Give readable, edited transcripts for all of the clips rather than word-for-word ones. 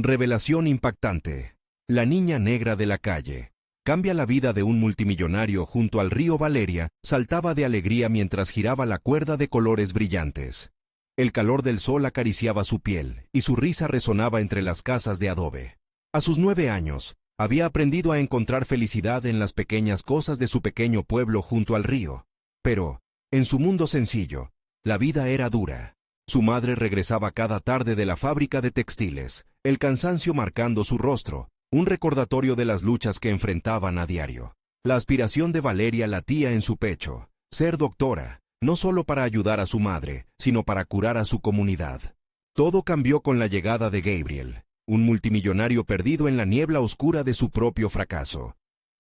Revelación impactante. La niña negra de la calle. Cambia la vida de un multimillonario junto al río Valeria, saltaba de alegría mientras giraba la cuerda de colores brillantes. El calor del sol acariciaba su piel, y su risa resonaba entre las casas de adobe. A sus 9 años, había aprendido a encontrar felicidad en las pequeñas cosas de su pequeño pueblo junto al río. Pero, en su mundo sencillo, la vida era dura. Su madre regresaba cada tarde de la fábrica de textiles, el cansancio marcando su rostro, un recordatorio de las luchas que enfrentaban a diario. La aspiración de Valeria latía en su pecho, ser doctora, no solo para ayudar a su madre, sino para curar a su comunidad. Todo cambió con la llegada de Gabriel, un multimillonario perdido en la niebla oscura de su propio fracaso.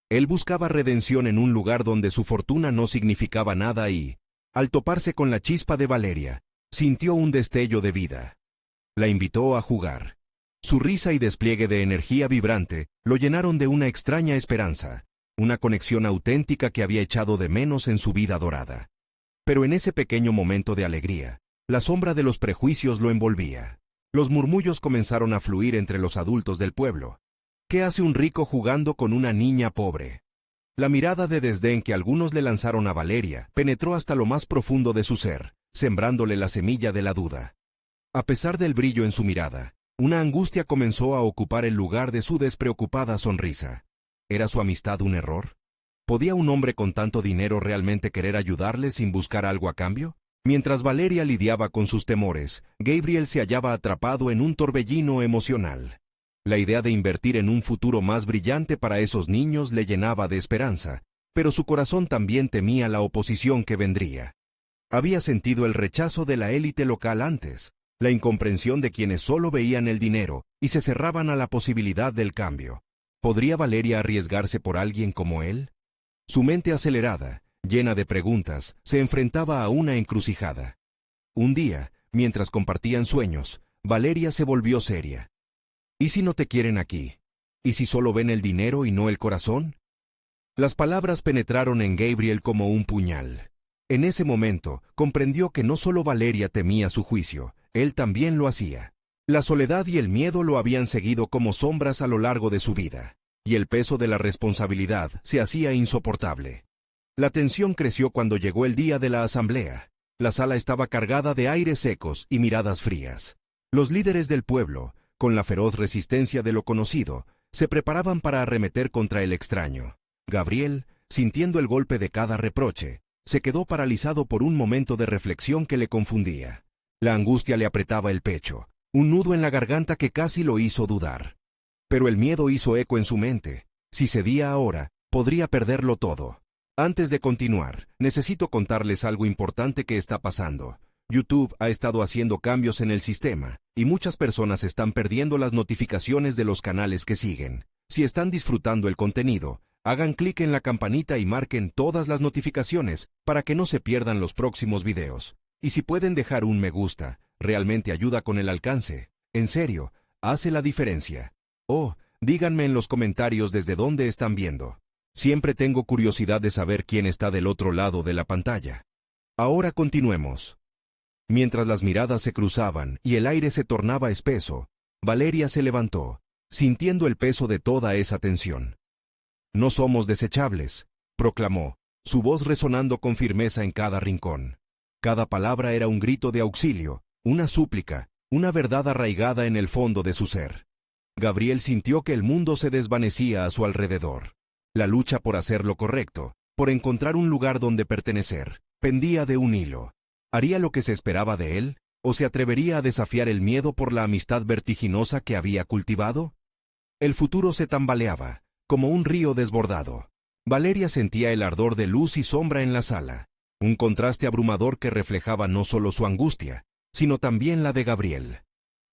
Él buscaba redención en un lugar donde su fortuna no significaba nada y, al toparse con la chispa de Valeria, sintió un destello de vida. La invitó a jugar. Su risa y despliegue de energía vibrante lo llenaron de una extraña esperanza, una conexión auténtica que había echado de menos en su vida dorada. Pero en ese pequeño momento de alegría, la sombra de los prejuicios lo envolvía. Los murmullos comenzaron a fluir entre los adultos del pueblo. ¿Qué hace un rico jugando con una niña pobre? La mirada de desdén que algunos le lanzaron a Valeria penetró hasta lo más profundo de su ser, sembrándole la semilla de la duda. A pesar del brillo en su mirada, una angustia comenzó a ocupar el lugar de su despreocupada sonrisa. ¿Era su amistad un error? ¿Podía un hombre con tanto dinero realmente querer ayudarle sin buscar algo a cambio? Mientras Valeria lidiaba con sus temores, Gabriel se hallaba atrapado en un torbellino emocional. La idea de invertir en un futuro más brillante para esos niños le llenaba de esperanza, pero su corazón también temía la oposición que vendría. Había sentido el rechazo de la élite local antes, la incomprensión de quienes solo veían el dinero y se cerraban a la posibilidad del cambio. ¿Podría Valeria arriesgarse por alguien como él? Su mente acelerada, llena de preguntas, se enfrentaba a una encrucijada. Un día, mientras compartían sueños, Valeria se volvió seria. ¿Y si no te quieren aquí? ¿Y si solo ven el dinero y no el corazón? Las palabras penetraron en Gabriel como un puñal. En ese momento, comprendió que no solo Valeria temía su juicio, él también lo hacía. La soledad y el miedo lo habían seguido como sombras a lo largo de su vida, y el peso de la responsabilidad se hacía insoportable. La tensión creció cuando llegó el día de la asamblea. La sala estaba cargada de aires secos y miradas frías. Los líderes del pueblo, con la feroz resistencia de lo conocido, se preparaban para arremeter contra el extraño. Gabriel, sintiendo el golpe de cada reproche, se quedó paralizado por un momento de reflexión que le confundía. La angustia le apretaba el pecho, un nudo en la garganta que casi lo hizo dudar. Pero el miedo hizo eco en su mente. Si cedía ahora, podría perderlo todo. Antes de continuar, necesito contarles algo importante que está pasando. YouTube ha estado haciendo cambios en el sistema, y muchas personas están perdiendo las notificaciones de los canales que siguen. Si están disfrutando el contenido, hagan clic en la campanita y marquen todas las notificaciones para que no se pierdan los próximos videos. Y si pueden dejar un me gusta, realmente ayuda con el alcance. En serio, hace la diferencia. Oh, díganme en los comentarios desde dónde están viendo. Siempre tengo curiosidad de saber quién está del otro lado de la pantalla. Ahora continuemos. Mientras las miradas se cruzaban y el aire se tornaba espeso, Valeria se levantó, sintiendo el peso de toda esa tensión. No somos desechables, proclamó, su voz resonando con firmeza en cada rincón. Cada palabra era un grito de auxilio, una súplica, una verdad arraigada en el fondo de su ser. Gabriel sintió que el mundo se desvanecía a su alrededor. La lucha por hacer lo correcto, por encontrar un lugar donde pertenecer, pendía de un hilo. ¿Haría lo que se esperaba de él, o se atrevería a desafiar el miedo por la amistad vertiginosa que había cultivado? El futuro se tambaleaba, como un río desbordado. Valeria sentía el ardor de luz y sombra en la sala, un contraste abrumador que reflejaba no solo su angustia, sino también la de Gabriel.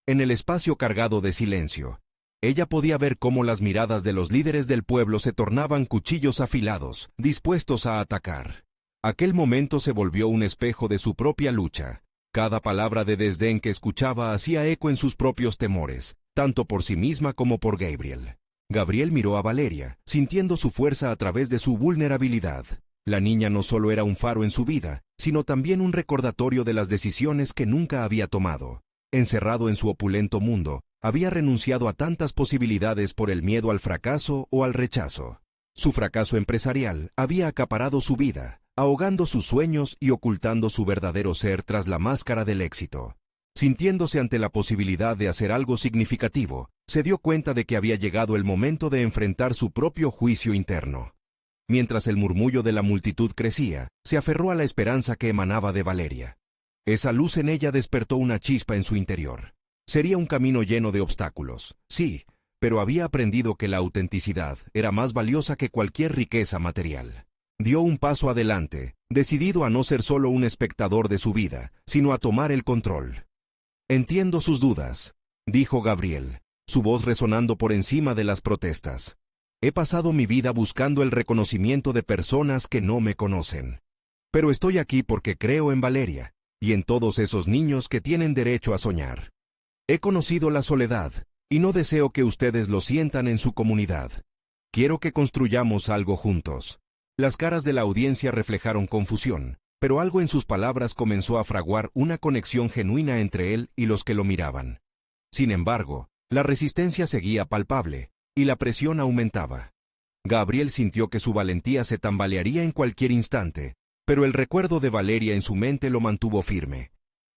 En el espacio cargado de silencio, ella podía ver cómo las miradas de los líderes del pueblo se tornaban cuchillos afilados, dispuestos a atacar. Aquel momento se volvió un espejo de su propia lucha. Cada palabra de desdén que escuchaba hacía eco en sus propios temores, tanto por sí misma como por Gabriel. Gabriel miró a Valeria, sintiendo su fuerza a través de su vulnerabilidad. La niña no solo era un faro en su vida, sino también un recordatorio de las decisiones que nunca había tomado. Encerrado en su opulento mundo, Había renunciado a tantas posibilidades por el miedo al fracaso o al rechazo. Su fracaso empresarial había acaparado su vida, ahogando sus sueños y ocultando su verdadero ser tras la máscara del éxito. Sintiéndose ante la posibilidad de hacer algo significativo, se dio cuenta de que había llegado el momento de enfrentar su propio juicio interno. Mientras el murmullo de la multitud crecía, se aferró a la esperanza que emanaba de Valeria. Esa luz en ella despertó una chispa en su interior. Sería un camino lleno de obstáculos, sí, pero había aprendido que la autenticidad era más valiosa que cualquier riqueza material. Dio un paso adelante, decidido a no ser solo un espectador de su vida, sino a tomar el control. «Entiendo sus dudas», dijo Gabriel, su voz resonando por encima de las protestas. «He pasado mi vida buscando el reconocimiento de personas que no me conocen. Pero estoy aquí porque creo en Valeria, y en todos esos niños que tienen derecho a soñar. He conocido la soledad, y no deseo que ustedes lo sientan en su comunidad. Quiero que construyamos algo juntos». Las caras de la audiencia reflejaron confusión, pero algo en sus palabras comenzó a fraguar una conexión genuina entre él y los que lo miraban. Sin embargo, la resistencia seguía palpable, y la presión aumentaba. Gabriel sintió que su valentía se tambalearía en cualquier instante, pero el recuerdo de Valeria en su mente lo mantuvo firme.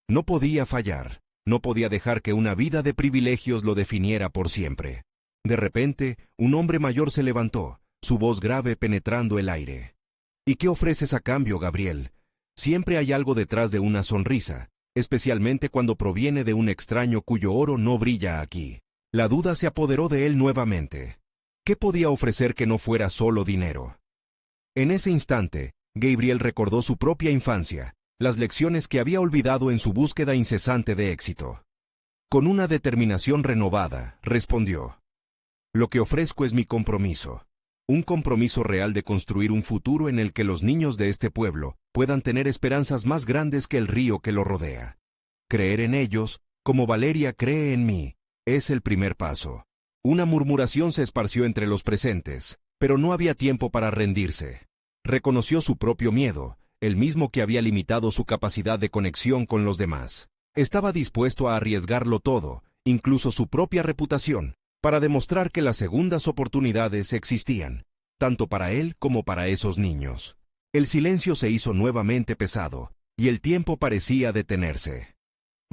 No podía fallar, no podía dejar que una vida de privilegios lo definiera por siempre. De repente, un hombre mayor se levantó, su voz grave penetrando el aire. «¿Y qué ofreces a cambio, Gabriel? Siempre hay algo detrás de una sonrisa, especialmente cuando proviene de un extraño cuyo oro no brilla aquí». La duda se apoderó de él nuevamente. ¿Qué podía ofrecer que no fuera solo dinero? En ese instante, Gabriel recordó su propia infancia, las lecciones que había olvidado en su búsqueda incesante de éxito. Con una determinación renovada, respondió: «Lo que ofrezco es mi compromiso. Un compromiso real de construir un futuro en el que los niños de este pueblo puedan tener esperanzas más grandes que el río que lo rodea. Creer en ellos, como Valeria cree en mí, es el primer paso». Una murmuración se esparció entre los presentes, pero no había tiempo para rendirse. Reconoció su propio miedo, el mismo que había limitado su capacidad de conexión con los demás. Estaba dispuesto a arriesgarlo todo, incluso su propia reputación, para demostrar que las segundas oportunidades existían, tanto para él como para esos niños. El silencio se hizo nuevamente pesado, y el tiempo parecía detenerse.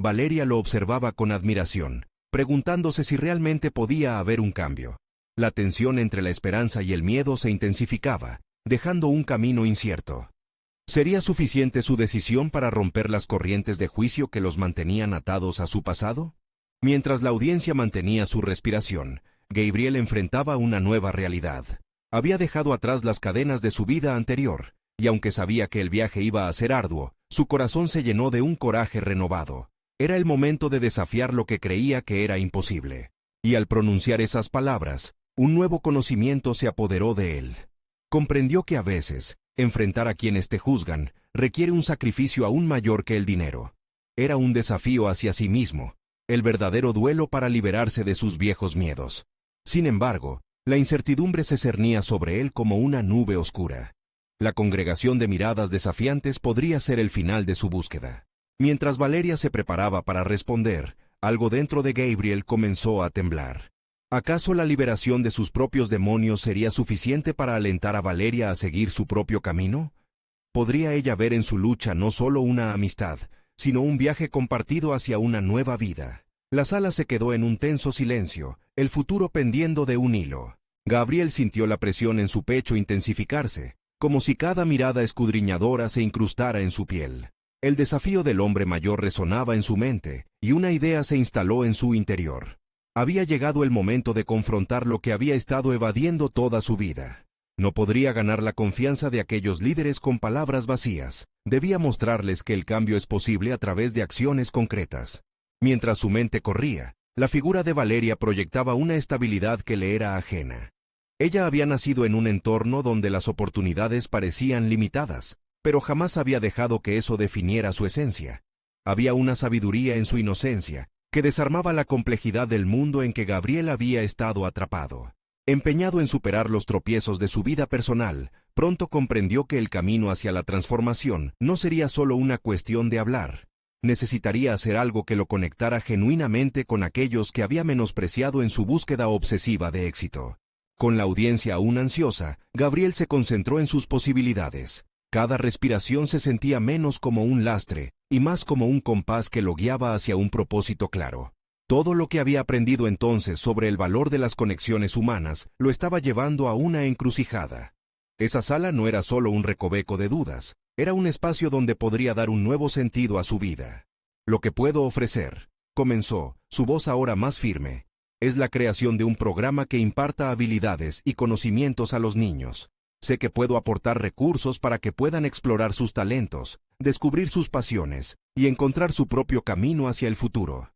Valeria lo observaba con admiración, preguntándose si realmente podía haber un cambio. La tensión entre la esperanza y el miedo se intensificaba, dejando un camino incierto. ¿Sería suficiente su decisión para romper las corrientes de juicio que los mantenían atados a su pasado? Mientras la audiencia mantenía su respiración, Gabriel enfrentaba una nueva realidad. Había dejado atrás las cadenas de su vida anterior, y aunque sabía que el viaje iba a ser arduo, su corazón se llenó de un coraje renovado. Era el momento de desafiar lo que creía que era imposible. Y al pronunciar esas palabras, un nuevo conocimiento se apoderó de él. Comprendió que a veces, enfrentar a quienes te juzgan requiere un sacrificio aún mayor que el dinero. Era un desafío hacia sí mismo, el verdadero duelo para liberarse de sus viejos miedos. Sin embargo, la incertidumbre se cernía sobre él como una nube oscura. La congregación de miradas desafiantes podría ser el final de su búsqueda. Mientras Valeria se preparaba para responder, algo dentro de Gabriel comenzó a temblar. ¿Acaso la liberación de sus propios demonios sería suficiente para alentar a Valeria a seguir su propio camino? ¿Podría ella ver en su lucha no solo una amistad, sino un viaje compartido hacia una nueva vida? La sala se quedó en un tenso silencio, el futuro pendiendo de un hilo. Gabriel sintió la presión en su pecho intensificarse, como si cada mirada escudriñadora se incrustara en su piel. El desafío del hombre mayor resonaba en su mente, y una idea se instaló en su interior. Había llegado el momento de confrontar lo que había estado evadiendo toda su vida. No podría ganar la confianza de aquellos líderes con palabras vacías. Debía mostrarles que el cambio es posible a través de acciones concretas. Mientras su mente corría, la figura de Valeria proyectaba una estabilidad que le era ajena. Ella había nacido en un entorno donde las oportunidades parecían limitadas, pero jamás había dejado que eso definiera su esencia. Había una sabiduría en su inocencia, que desarmaba la complejidad del mundo en que Gabriel había estado atrapado. Empeñado en superar los tropiezos de su vida personal, pronto comprendió que el camino hacia la transformación no sería solo una cuestión de hablar. Necesitaría hacer algo que lo conectara genuinamente con aquellos que había menospreciado en su búsqueda obsesiva de éxito. Con la audiencia aún ansiosa, Gabriel se concentró en sus posibilidades. Cada respiración se sentía menos como un lastre y más como un compás que lo guiaba hacia un propósito claro. Todo lo que había aprendido entonces sobre el valor de las conexiones humanas lo estaba llevando a una encrucijada. Esa sala no era solo un recoveco de dudas, era un espacio donde podría dar un nuevo sentido a su vida. Lo que puedo ofrecer, comenzó, su voz ahora más firme, es la creación de un programa que imparta habilidades y conocimientos a los niños. Sé que puedo aportar recursos para que puedan explorar sus talentos, descubrir sus pasiones y encontrar su propio camino hacia el futuro.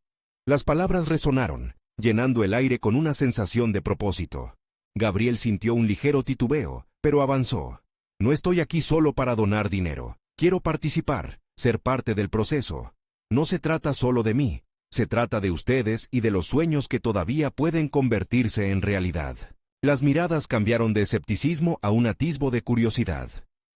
Las palabras resonaron, llenando el aire con una sensación de propósito. Gabriel sintió un ligero titubeo, pero avanzó. No estoy aquí solo para donar dinero. Quiero participar, ser parte del proceso. No se trata solo de mí, se trata de ustedes y de los sueños que todavía pueden convertirse en realidad. Las miradas cambiaron de escepticismo a un atisbo de curiosidad.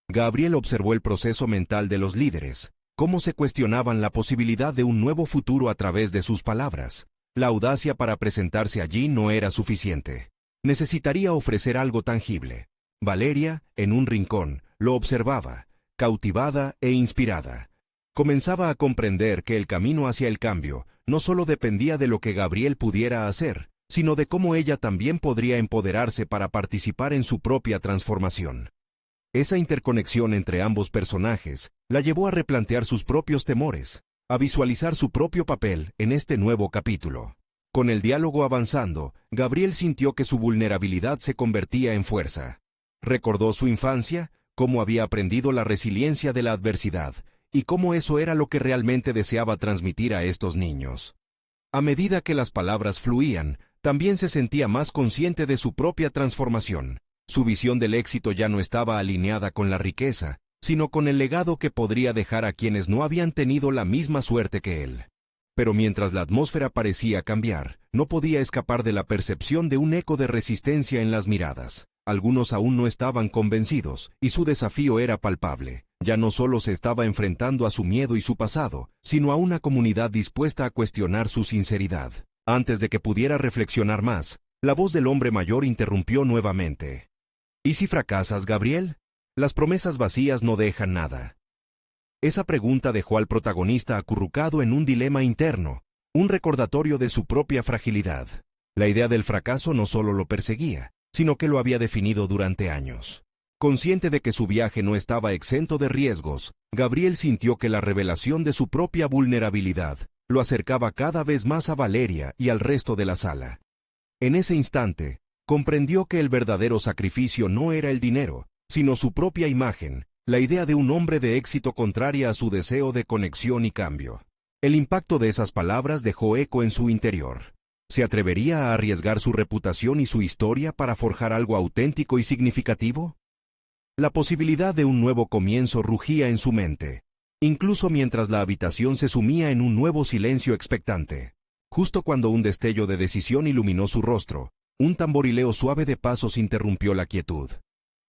Gabriel observó el proceso mental de los líderes, cómo se cuestionaban la posibilidad de un nuevo futuro a través de sus palabras. La audacia para presentarse allí no era suficiente. Necesitaría ofrecer algo tangible. Valeria, en un rincón, lo observaba, cautivada e inspirada. Comenzaba a comprender que el camino hacia el cambio no solo dependía de lo que Gabriel pudiera hacer, sino de cómo ella también podría empoderarse para participar en su propia transformación. Esa interconexión entre ambos personajes la llevó a replantear sus propios temores, a visualizar su propio papel en este nuevo capítulo. Con el diálogo avanzando, Gabriel sintió que su vulnerabilidad se convertía en fuerza. Recordó su infancia, cómo había aprendido la resiliencia de la adversidad, y cómo eso era lo que realmente deseaba transmitir a estos niños. A medida que las palabras fluían, también se sentía más consciente de su propia transformación. Su visión del éxito ya no estaba alineada con la riqueza, sino con el legado que podría dejar a quienes no habían tenido la misma suerte que él. Pero mientras la atmósfera parecía cambiar, no podía escapar de la percepción de un eco de resistencia en las miradas. Algunos aún no estaban convencidos, y su desafío era palpable. Ya no solo se estaba enfrentando a su miedo y su pasado, sino a una comunidad dispuesta a cuestionar su sinceridad. Antes de que pudiera reflexionar más, la voz del hombre mayor interrumpió nuevamente. ¿Y si fracasas, Gabriel? Las promesas vacías no dejan nada. Esa pregunta dejó al protagonista acurrucado en un dilema interno, un recordatorio de su propia fragilidad. La idea del fracaso no solo lo perseguía, sino que lo había definido durante años. Consciente de que su viaje no estaba exento de riesgos, Gabriel sintió que la revelación de su propia vulnerabilidad lo acercaba cada vez más a Valeria y al resto de la sala. En ese instante, comprendió que el verdadero sacrificio no era el dinero, sino su propia imagen, la idea de un hombre de éxito contraria a su deseo de conexión y cambio. El impacto de esas palabras dejó eco en su interior. ¿Se atrevería a arriesgar su reputación y su historia para forjar algo auténtico y significativo? La posibilidad de un nuevo comienzo rugía en su mente, incluso mientras la habitación se sumía en un nuevo silencio expectante. Justo cuando un destello de decisión iluminó su rostro, un tamborileo suave de pasos interrumpió la quietud.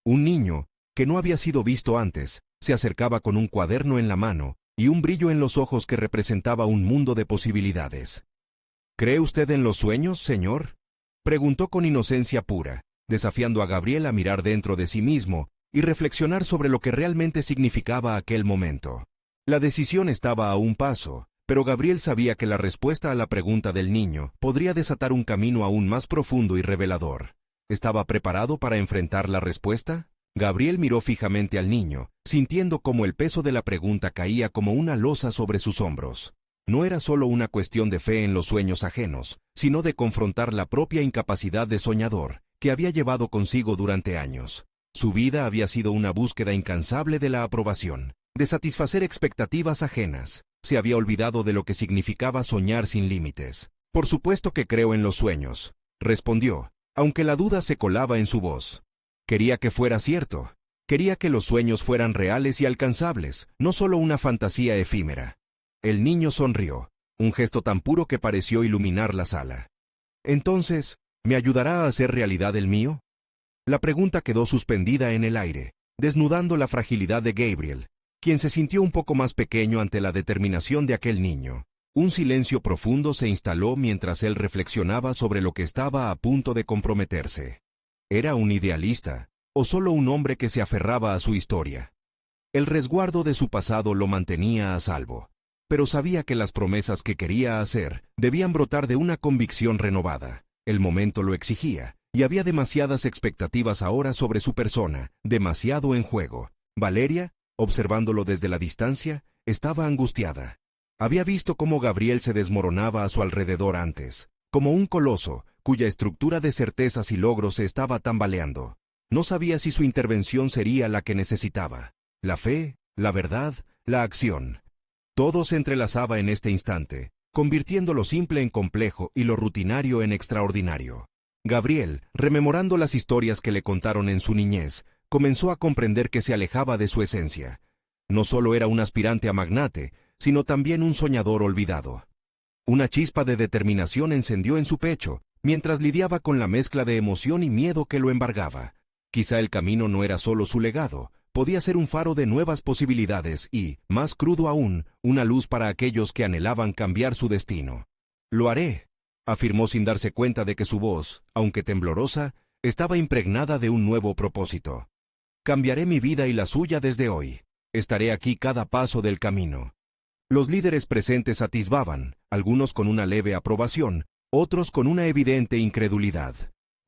Un niño, que no había sido visto antes, se acercaba con un cuaderno en la mano y un brillo en los ojos que representaba un mundo de posibilidades. ¿Cree usted en los sueños, señor?, preguntó con inocencia pura, desafiando a Gabriel a mirar dentro de sí mismo y reflexionar sobre lo que realmente significaba aquel momento. La decisión estaba a un paso, pero Gabriel sabía que la respuesta a la pregunta del niño podría desatar un camino aún más profundo y revelador. ¿Estaba preparado para enfrentar la respuesta? Gabriel miró fijamente al niño, sintiendo cómo el peso de la pregunta caía como una losa sobre sus hombros. No era solo una cuestión de fe en los sueños ajenos, sino de confrontar la propia incapacidad de soñador que había llevado consigo durante años. Su vida había sido una búsqueda incansable de la aprobación, de satisfacer expectativas ajenas. Se había olvidado de lo que significaba soñar sin límites. Por supuesto que creo en los sueños, respondió, aunque la duda se colaba en su voz. Quería que fuera cierto. Quería que los sueños fueran reales y alcanzables, no solo una fantasía efímera. El niño sonrió, un gesto tan puro que pareció iluminar la sala. Entonces, ¿me ayudará a hacer realidad el mío? La pregunta quedó suspendida en el aire, desnudando la fragilidad de Gabriel, quien se sintió un poco más pequeño ante la determinación de aquel niño. Un silencio profundo se instaló mientras él reflexionaba sobre lo que estaba a punto de comprometerse. ¿Era un idealista, o solo un hombre que se aferraba a su historia? El resguardo de su pasado lo mantenía a salvo, pero sabía que las promesas que quería hacer debían brotar de una convicción renovada. El momento lo exigía, y había demasiadas expectativas ahora sobre su persona, demasiado en juego. Valeria, observándolo desde la distancia, estaba angustiada. Había visto cómo Gabriel se desmoronaba a su alrededor antes, como un coloso, cuya estructura de certezas y logros se estaba tambaleando. No sabía si su intervención sería la que necesitaba. La fe, la verdad, la acción. Todo se entrelazaba en este instante, convirtiendo lo simple en complejo y lo rutinario en extraordinario. Gabriel, rememorando las historias que le contaron en su niñez, comenzó a comprender que se alejaba de su esencia. No solo era un aspirante a magnate, sino también un soñador olvidado. Una chispa de determinación encendió en su pecho, mientras lidiaba con la mezcla de emoción y miedo que lo embargaba. Quizá el camino no era solo su legado, podía ser un faro de nuevas posibilidades y, más crudo aún, una luz para aquellos que anhelaban cambiar su destino. «Lo haré», afirmó sin darse cuenta de que su voz, aunque temblorosa, estaba impregnada de un nuevo propósito. «Cambiaré mi vida y la suya desde hoy. Estaré aquí cada paso del camino». Los líderes presentes atisbaban, algunos con una leve aprobación, otros con una evidente incredulidad.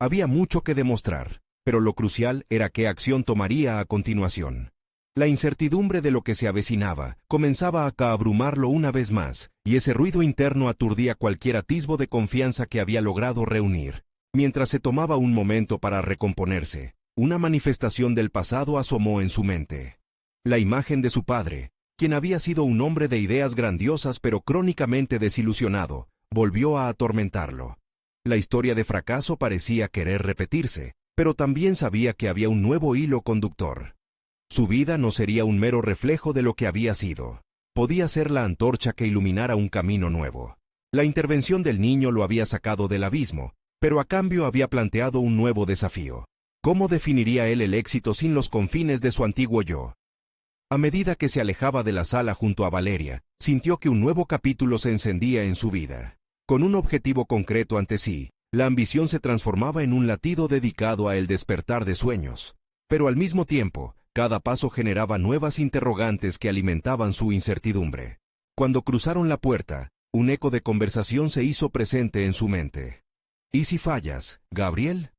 Había mucho que demostrar, pero lo crucial era qué acción tomaría a continuación. La incertidumbre de lo que se avecinaba comenzaba a abrumarlo una vez más, y ese ruido interno aturdía cualquier atisbo de confianza que había logrado reunir. Mientras se tomaba un momento para recomponerse, una manifestación del pasado asomó en su mente. La imagen de su padre, quien había sido un hombre de ideas grandiosas pero crónicamente desilusionado, volvió a atormentarlo. La historia de fracaso parecía querer repetirse, pero también sabía que había un nuevo hilo conductor. Su vida no sería un mero reflejo de lo que había sido. Podía ser la antorcha que iluminara un camino nuevo. La intervención del niño lo había sacado del abismo, pero a cambio había planteado un nuevo desafío. ¿Cómo definiría él el éxito sin los confines de su antiguo yo? A medida que se alejaba de la sala junto a Valeria, sintió que un nuevo capítulo se encendía en su vida. Con un objetivo concreto ante sí, la ambición se transformaba en un latido dedicado a el despertar de sueños. Pero al mismo tiempo, cada paso generaba nuevas interrogantes que alimentaban su incertidumbre. Cuando cruzaron la puerta, un eco de conversación se hizo presente en su mente. «¿Y si fallas, Gabriel?»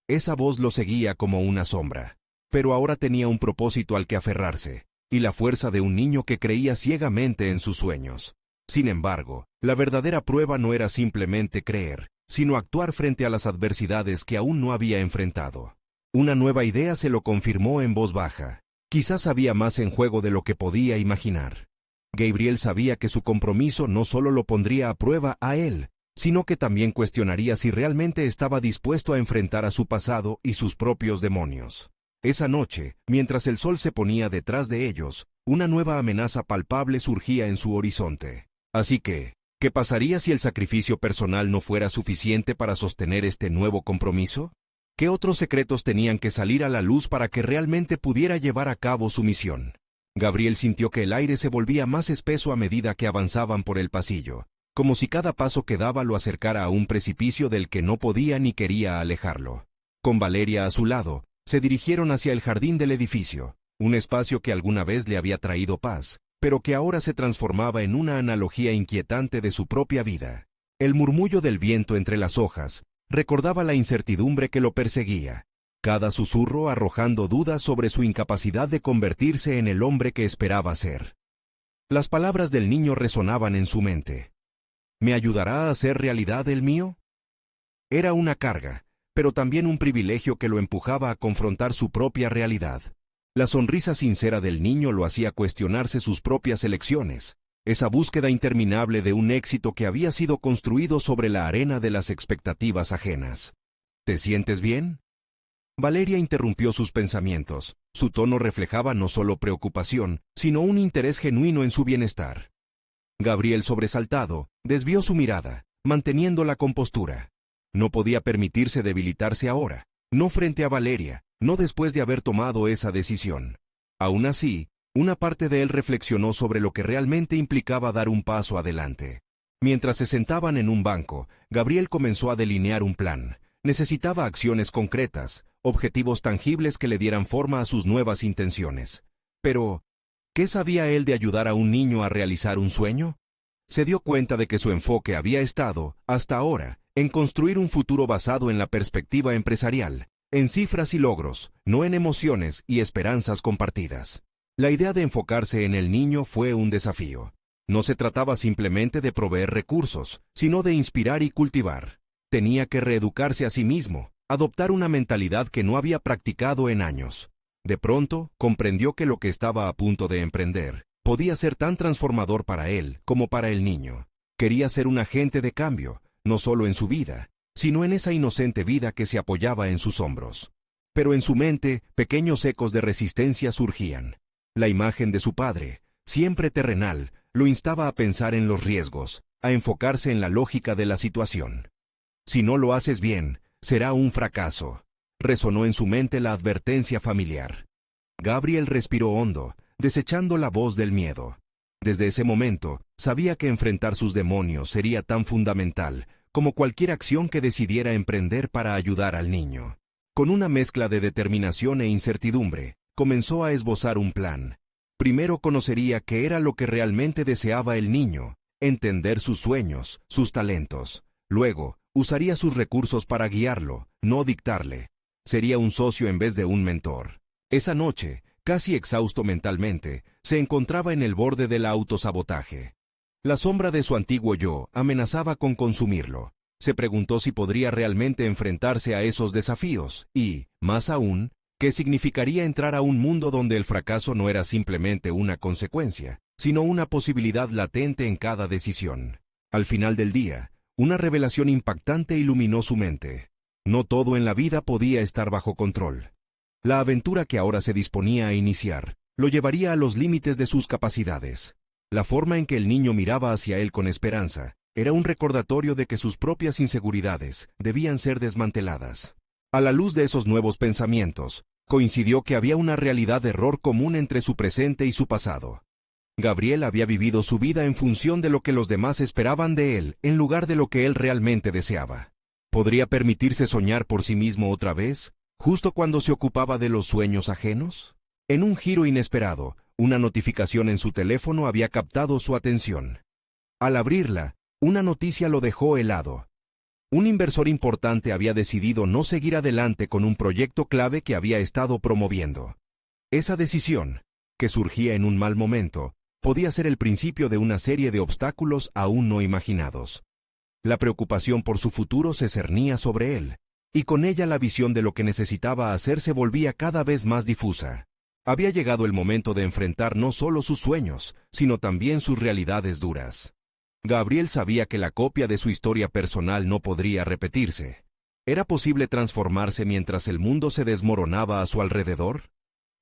Esa voz lo seguía como una sombra, pero ahora tenía un propósito al que aferrarse, y la fuerza de un niño que creía ciegamente en sus sueños. Sin embargo, la verdadera prueba no era simplemente creer, sino actuar frente a las adversidades que aún no había enfrentado. Una nueva idea se lo confirmó en voz baja. Quizás había más en juego de lo que podía imaginar. Gabriel sabía que su compromiso no solo lo pondría a prueba a él, sino que también cuestionaría si realmente estaba dispuesto a enfrentar a su pasado y sus propios demonios. Esa noche, mientras el sol se ponía detrás de ellos, una nueva amenaza palpable surgía en su horizonte. Así que, ¿qué pasaría si el sacrificio personal no fuera suficiente para sostener este nuevo compromiso? ¿Qué otros secretos tenían que salir a la luz para que realmente pudiera llevar a cabo su misión? Gabriel sintió que el aire se volvía más espeso a medida que avanzaban por el pasillo, como si cada paso que daba lo acercara a un precipicio del que no podía ni quería alejarlo. Con Valeria a su lado, se dirigieron hacia el jardín del edificio, un espacio que alguna vez le había traído paz, pero que ahora se transformaba en una analogía inquietante de su propia vida. El murmullo del viento entre las hojas recordaba la incertidumbre que lo perseguía, cada susurro arrojando dudas sobre su incapacidad de convertirse en el hombre que esperaba ser. Las palabras del niño resonaban en su mente. ¿Me ayudará a hacer realidad el mío? Era una carga, pero también un privilegio que lo empujaba a confrontar su propia realidad. La sonrisa sincera del niño lo hacía cuestionarse sus propias elecciones, esa búsqueda interminable de un éxito que había sido construido sobre la arena de las expectativas ajenas. ¿Te sientes bien? Valeria interrumpió sus pensamientos. Su tono reflejaba no solo preocupación, sino un interés genuino en su bienestar. Gabriel, sobresaltado, desvió su mirada, manteniendo la compostura. No podía permitirse debilitarse ahora, no frente a Valeria, no después de haber tomado esa decisión. Aún así, Una parte de él reflexionó sobre lo que realmente implicaba dar un paso adelante. Mientras se sentaban en un banco, Gabriel comenzó a delinear un plan. Necesitaba acciones concretas, objetivos tangibles que le dieran forma a sus nuevas intenciones. Pero, ¿qué sabía él de ayudar a un niño a realizar un sueño? Se dio cuenta de que su enfoque había estado, hasta ahora, en construir un futuro basado en la perspectiva empresarial, en cifras y logros, no en emociones y esperanzas compartidas. La idea de enfocarse en el niño fue un desafío. No se trataba simplemente de proveer recursos, sino de inspirar y cultivar. Tenía que reeducarse a sí mismo, adoptar una mentalidad que no había practicado en años. De pronto, comprendió que lo que estaba a punto de emprender podía ser tan transformador para él como para el niño. Quería ser un agente de cambio, no solo en su vida, sino en esa inocente vida que se apoyaba en sus hombros. Pero en su mente, pequeños ecos de resistencia surgían. La imagen de su padre, siempre terrenal, lo instaba a pensar en los riesgos, a enfocarse en la lógica de la situación. Si no lo haces bien, será un fracaso. Resonó en su mente la advertencia familiar. Gabriel respiró hondo, desechando la voz del miedo. Desde ese momento, sabía que enfrentar sus demonios sería tan fundamental como cualquier acción que decidiera emprender para ayudar al niño. Con una mezcla de determinación e incertidumbre, comenzó a esbozar un plan. Primero conocería qué era lo que realmente deseaba el niño, entender sus sueños, sus talentos. Luego, usaría sus recursos para guiarlo, no dictarle. Sería un socio en vez de un mentor. Esa noche, casi exhausto mentalmente, se encontraba en el borde del autosabotaje. La sombra de su antiguo yo amenazaba con consumirlo. Se preguntó si podría realmente enfrentarse a esos desafíos y, más aún, ¿qué significaría entrar a un mundo donde el fracaso no era simplemente una consecuencia, sino una posibilidad latente en cada decisión? Al final del día, una revelación impactante iluminó su mente. No todo en la vida podía estar bajo control. La aventura que ahora se disponía a iniciar lo llevaría a los límites de sus capacidades. La forma en que el niño miraba hacia él con esperanza era un recordatorio de que sus propias inseguridades debían ser desmanteladas. A la luz de esos nuevos pensamientos, coincidió que había una realidad de error común entre su presente y su pasado. Gabriel había vivido su vida en función de lo que los demás esperaban de él, en lugar de lo que él realmente deseaba. ¿Podría permitirse soñar por sí mismo otra vez, justo cuando se ocupaba de los sueños ajenos? En un giro inesperado, una notificación en su teléfono había captado su atención. Al abrirla, una noticia lo dejó helado. Un inversor importante había decidido no seguir adelante con un proyecto clave que había estado promoviendo. Esa decisión, que surgía en un mal momento, podía ser el principio de una serie de obstáculos aún no imaginados. La preocupación por su futuro se cernía sobre él, y con ella la visión de lo que necesitaba hacer se volvía cada vez más difusa. Había llegado el momento de enfrentar no solo sus sueños, sino también sus realidades duras. Gabriel sabía que la copia de su historia personal no podría repetirse. ¿Era posible transformarse mientras el mundo se desmoronaba a su alrededor?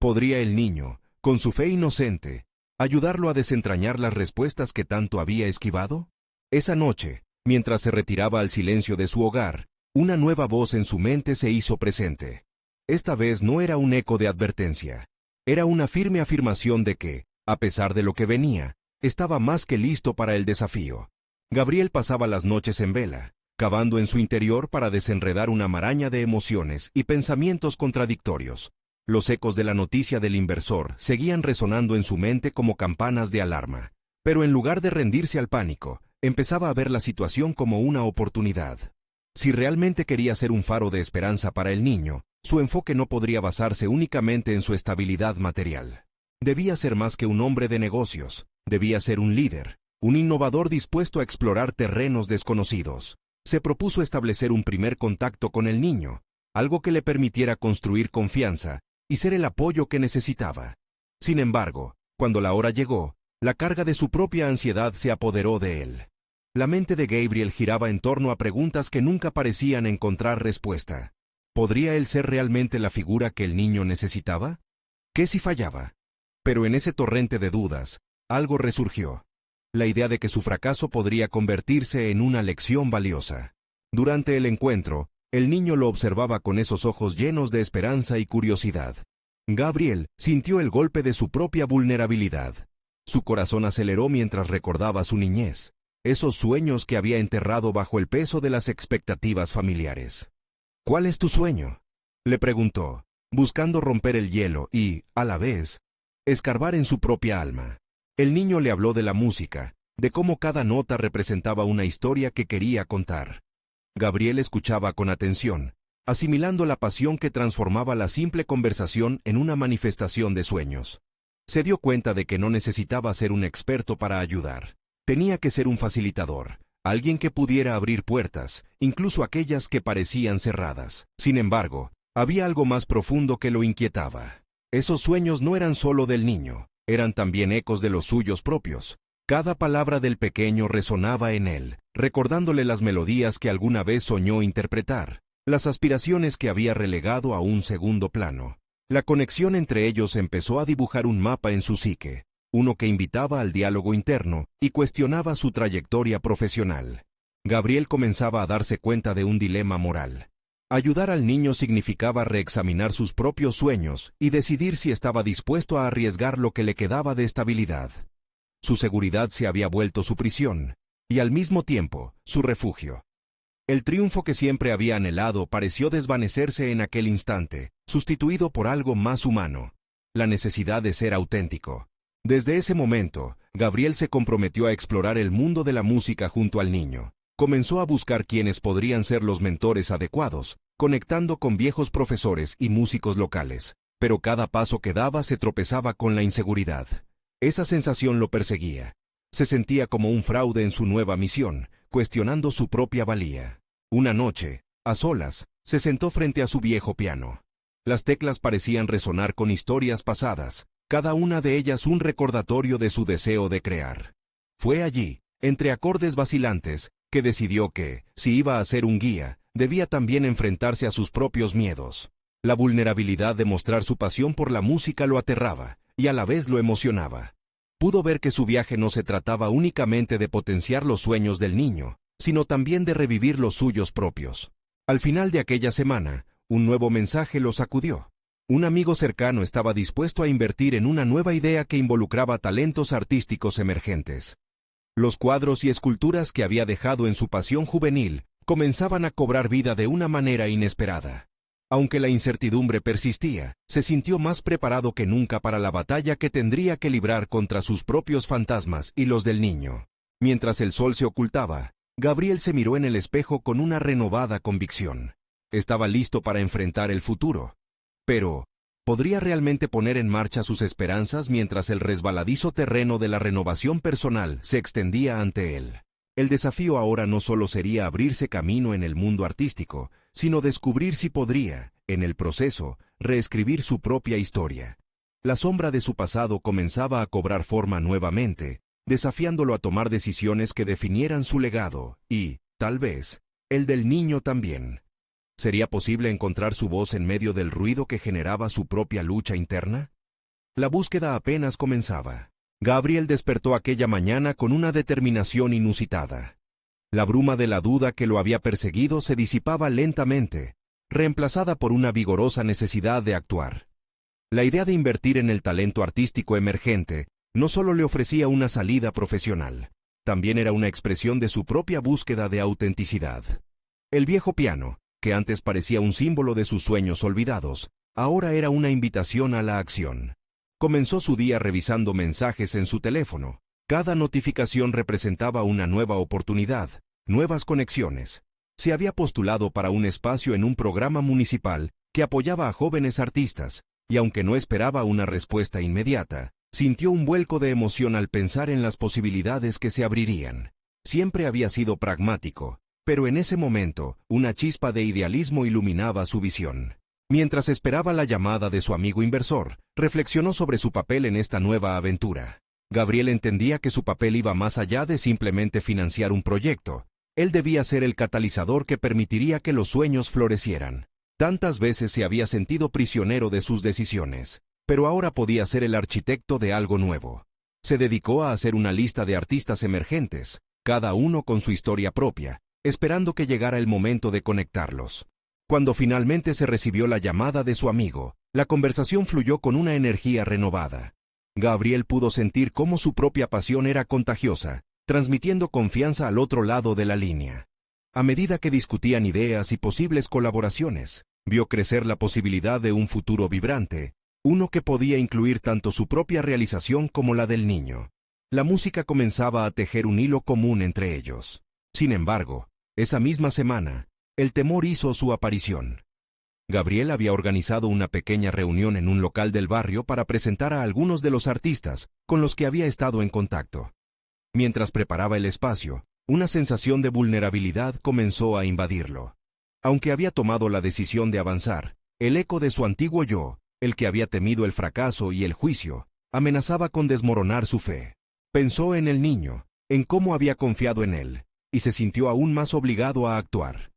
¿Podría el niño, con su fe inocente, ayudarlo a desentrañar las respuestas que tanto había esquivado? Esa noche, mientras se retiraba al silencio de su hogar, una nueva voz en su mente se hizo presente. Esta vez no era un eco de advertencia. Era una firme afirmación de que, a pesar de lo que venía, estaba más que listo para el desafío. Gabriel pasaba las noches en vela, cavando en su interior para desenredar una maraña de emociones y pensamientos contradictorios. Los ecos de la noticia del inversor seguían resonando en su mente como campanas de alarma. Pero en lugar de rendirse al pánico, empezaba a ver la situación como una oportunidad. Si realmente quería ser un faro de esperanza para el niño, su enfoque no podría basarse únicamente en su estabilidad material. Debía ser más que un hombre de negocios, debía ser un líder, un innovador dispuesto a explorar terrenos desconocidos. Se propuso establecer un primer contacto con el niño, algo que le permitiera construir confianza y ser el apoyo que necesitaba. Sin embargo, cuando la hora llegó, la carga de su propia ansiedad se apoderó de él. La mente de Gabriel giraba en torno a preguntas que nunca parecían encontrar respuesta. ¿Podría él ser realmente la figura que el niño necesitaba? ¿Qué si fallaba? Pero en ese torrente de dudas, algo resurgió. La idea de que su fracaso podría convertirse en una lección valiosa. Durante el encuentro, el niño lo observaba con esos ojos llenos de esperanza y curiosidad. Gabriel sintió el golpe de su propia vulnerabilidad. Su corazón aceleró mientras recordaba su niñez, esos sueños que había enterrado bajo el peso de las expectativas familiares. ¿Cuál es tu sueño?, le preguntó, buscando romper el hielo y, a la vez, escarbar en su propia alma. El niño le habló de la música, de cómo cada nota representaba una historia que quería contar. Gabriel escuchaba con atención, asimilando la pasión que transformaba la simple conversación en una manifestación de sueños. Se dio cuenta de que no necesitaba ser un experto para ayudar. Tenía que ser un facilitador, alguien que pudiera abrir puertas, incluso aquellas que parecían cerradas. Sin embargo, había algo más profundo que lo inquietaba. Esos sueños no eran solo del niño, eran también ecos de los suyos propios. Cada palabra del pequeño resonaba en él, recordándole las melodías que alguna vez soñó interpretar, las aspiraciones que había relegado a un segundo plano. La conexión entre ellos empezó a dibujar un mapa en su psique, uno que invitaba al diálogo interno y cuestionaba su trayectoria profesional. Gabriel comenzaba a darse cuenta de un dilema moral. Ayudar al niño significaba reexaminar sus propios sueños y decidir si estaba dispuesto a arriesgar lo que le quedaba de estabilidad. Su seguridad se había vuelto su prisión, y al mismo tiempo, su refugio. El triunfo que siempre había anhelado pareció desvanecerse en aquel instante, sustituido por algo más humano, la necesidad de ser auténtico. Desde ese momento, Gabriel se comprometió a explorar el mundo de la música junto al niño. Comenzó a buscar quiénes podrían ser los mentores adecuados, conectando con viejos profesores y músicos locales. Pero cada paso que daba se tropezaba con la inseguridad. Esa sensación lo perseguía. Se sentía como un fraude en su nueva misión, cuestionando su propia valía. Una noche, a solas, se sentó frente a su viejo piano. Las teclas parecían resonar con historias pasadas, cada una de ellas un recordatorio de su deseo de crear. Fue allí, entre acordes vacilantes, que decidió que, si iba a ser un guía, debía también enfrentarse a sus propios miedos. La vulnerabilidad de mostrar su pasión por la música lo aterraba, y a la vez lo emocionaba. Pudo ver que su viaje no se trataba únicamente de potenciar los sueños del niño, sino también de revivir los suyos propios. Al final de aquella semana, un nuevo mensaje lo sacudió. Un amigo cercano estaba dispuesto a invertir en una nueva idea que involucraba talentos artísticos emergentes. Los cuadros y esculturas que había dejado en su pasión juvenil comenzaban a cobrar vida de una manera inesperada. Aunque la incertidumbre persistía, se sintió más preparado que nunca para la batalla que tendría que librar contra sus propios fantasmas y los del niño. Mientras el sol se ocultaba, Gabriel se miró en el espejo con una renovada convicción. Estaba listo para enfrentar el futuro. Pero, ¿podría realmente poner en marcha sus esperanzas mientras el resbaladizo terreno de la renovación personal se extendía ante él? El desafío ahora no solo sería abrirse camino en el mundo artístico, sino descubrir si podría, en el proceso, reescribir su propia historia. La sombra de su pasado comenzaba a cobrar forma nuevamente, desafiándolo a tomar decisiones que definieran su legado y, tal vez, el del niño también. ¿Sería posible encontrar su voz en medio del ruido que generaba su propia lucha interna? La búsqueda apenas comenzaba. Gabriel despertó aquella mañana con una determinación inusitada. La bruma de la duda que lo había perseguido se disipaba lentamente, reemplazada por una vigorosa necesidad de actuar. La idea de invertir en el talento artístico emergente no solo le ofrecía una salida profesional, también era una expresión de su propia búsqueda de autenticidad. El viejo piano, que antes parecía un símbolo de sus sueños olvidados, ahora era una invitación a la acción. Comenzó su día revisando mensajes en su teléfono. Cada notificación representaba una nueva oportunidad, nuevas conexiones. Se había postulado para un espacio en un programa municipal que apoyaba a jóvenes artistas, y aunque no esperaba una respuesta inmediata, sintió un vuelco de emoción al pensar en las posibilidades que se abrirían. Siempre había sido pragmático, pero en ese momento, una chispa de idealismo iluminaba su visión. Mientras esperaba la llamada de su amigo inversor, reflexionó sobre su papel en esta nueva aventura. Gabriel entendía que su papel iba más allá de simplemente financiar un proyecto. Él debía ser el catalizador que permitiría que los sueños florecieran. Tantas veces se había sentido prisionero de sus decisiones, pero ahora podía ser el arquitecto de algo nuevo. Se dedicó a hacer una lista de artistas emergentes, cada uno con su historia propia, esperando que llegara el momento de conectarlos. Cuando finalmente se recibió la llamada de su amigo, la conversación fluyó con una energía renovada. Gabriel pudo sentir cómo su propia pasión era contagiosa, transmitiendo confianza al otro lado de la línea. A medida que discutían ideas y posibles colaboraciones, vio crecer la posibilidad de un futuro vibrante, uno que podía incluir tanto su propia realización como la del niño. La música comenzaba a tejer un hilo común entre ellos. Sin embargo, esa misma semana, el temor hizo su aparición. Gabriel había organizado una pequeña reunión en un local del barrio para presentar a algunos de los artistas con los que había estado en contacto. Mientras preparaba el espacio, una sensación de vulnerabilidad comenzó a invadirlo. Aunque había tomado la decisión de avanzar, el eco de su antiguo yo, el que había temido el fracaso y el juicio, amenazaba con desmoronar su fe. Pensó en el niño, en cómo había confiado en él, y se sintió aún más obligado a actuar.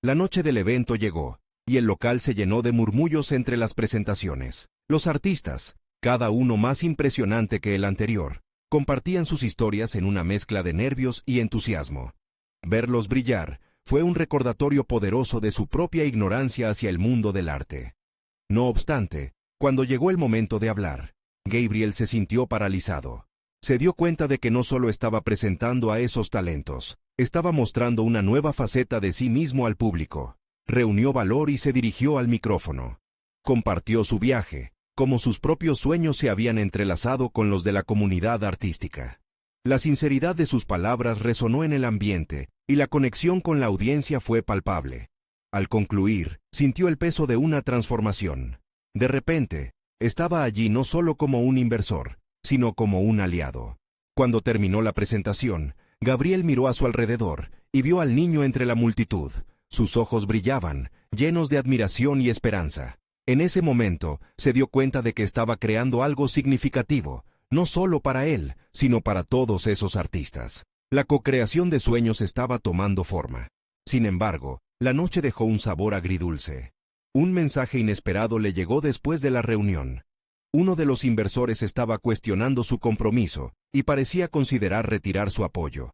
La noche del evento llegó, y el local se llenó de murmullos entre las presentaciones. Los artistas, cada uno más impresionante que el anterior, compartían sus historias en una mezcla de nervios y entusiasmo. Verlos brillar fue un recordatorio poderoso de su propia ignorancia hacia el mundo del arte. No obstante, cuando llegó el momento de hablar, Gabriel se sintió paralizado. Se dio cuenta de que no solo estaba presentando a esos talentos, estaba mostrando una nueva faceta de sí mismo al público. Reunió valor y se dirigió al micrófono. Compartió su viaje, cómo sus propios sueños se habían entrelazado con los de la comunidad artística. La sinceridad de sus palabras resonó en el ambiente, y la conexión con la audiencia fue palpable. Al concluir, sintió el peso de una transformación. De repente, estaba allí no solo como un inversor, sino como un aliado. Cuando terminó la presentación, Gabriel miró a su alrededor y vio al niño entre la multitud. Sus ojos brillaban, llenos de admiración y esperanza. En ese momento, se dio cuenta de que estaba creando algo significativo, no solo para él, sino para todos esos artistas. La co-creación de sueños estaba tomando forma. Sin embargo, la noche dejó un sabor agridulce. Un mensaje inesperado le llegó después de la reunión. Uno de los inversores estaba cuestionando su compromiso y parecía considerar retirar su apoyo.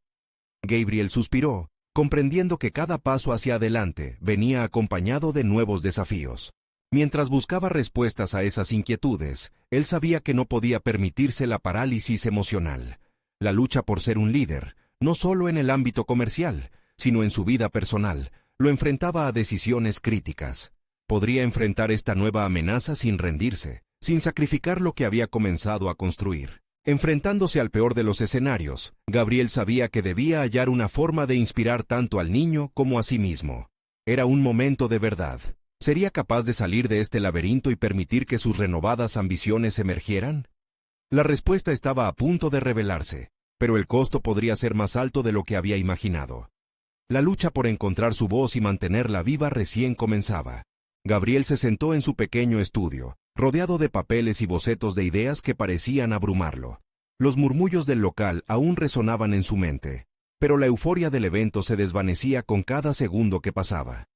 Gabriel suspiró, comprendiendo que cada paso hacia adelante venía acompañado de nuevos desafíos. Mientras buscaba respuestas a esas inquietudes, él sabía que no podía permitirse la parálisis emocional. La lucha por ser un líder, no solo en el ámbito comercial, sino en su vida personal, lo enfrentaba a decisiones críticas. Podría enfrentar esta nueva amenaza sin rendirse, sin sacrificar lo que había comenzado a construir. Enfrentándose al peor de los escenarios, Gabriel sabía que debía hallar una forma de inspirar tanto al niño como a sí mismo. Era un momento de verdad. ¿Sería capaz de salir de este laberinto y permitir que sus renovadas ambiciones emergieran? La respuesta estaba a punto de revelarse, pero el costo podría ser más alto de lo que había imaginado. La lucha por encontrar su voz y mantenerla viva recién comenzaba. Gabriel se sentó en su pequeño estudio, rodeado de papeles y bocetos de ideas que parecían abrumarlo. Los murmullos del local aún resonaban en su mente, pero la euforia del evento se desvanecía con cada segundo que pasaba.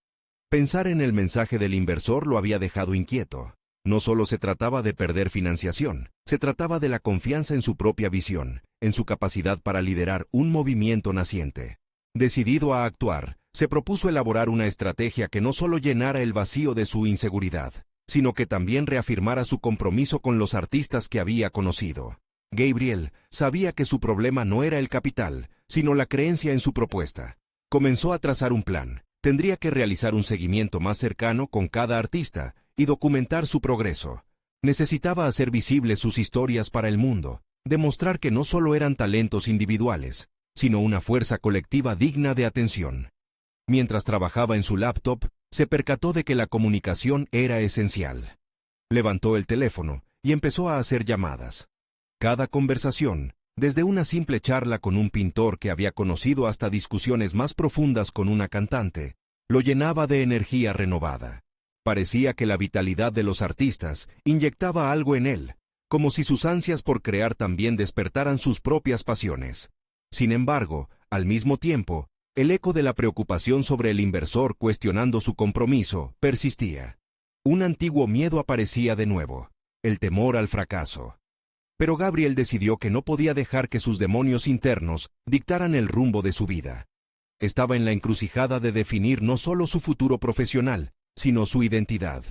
Pensar en el mensaje del inversor lo había dejado inquieto. No solo se trataba de perder financiación, se trataba de la confianza en su propia visión, en su capacidad para liderar un movimiento naciente. Decidido a actuar, se propuso elaborar una estrategia que no solo llenara el vacío de su inseguridad, sino que también reafirmara su compromiso con los artistas que había conocido. Gabriel sabía que su problema no era el capital, sino la creencia en su propuesta. Comenzó a trazar un plan. Tendría que realizar un seguimiento más cercano con cada artista y documentar su progreso. Necesitaba hacer visibles sus historias para el mundo, demostrar que no solo eran talentos individuales, sino una fuerza colectiva digna de atención. Mientras trabajaba en su laptop, se percató de que la comunicación era esencial. Levantó el teléfono y empezó a hacer llamadas. Cada conversación, desde una simple charla con un pintor que había conocido hasta discusiones más profundas con una cantante, lo llenaba de energía renovada. Parecía que la vitalidad de los artistas inyectaba algo en él, como si sus ansias por crear también despertaran sus propias pasiones. Sin embargo, al mismo tiempo, el eco de la preocupación sobre el inversor cuestionando su compromiso persistía. Un antiguo miedo aparecía de nuevo, el temor al fracaso. Pero Gabriel decidió que no podía dejar que sus demonios internos dictaran el rumbo de su vida. Estaba en la encrucijada de definir no solo su futuro profesional, sino su identidad.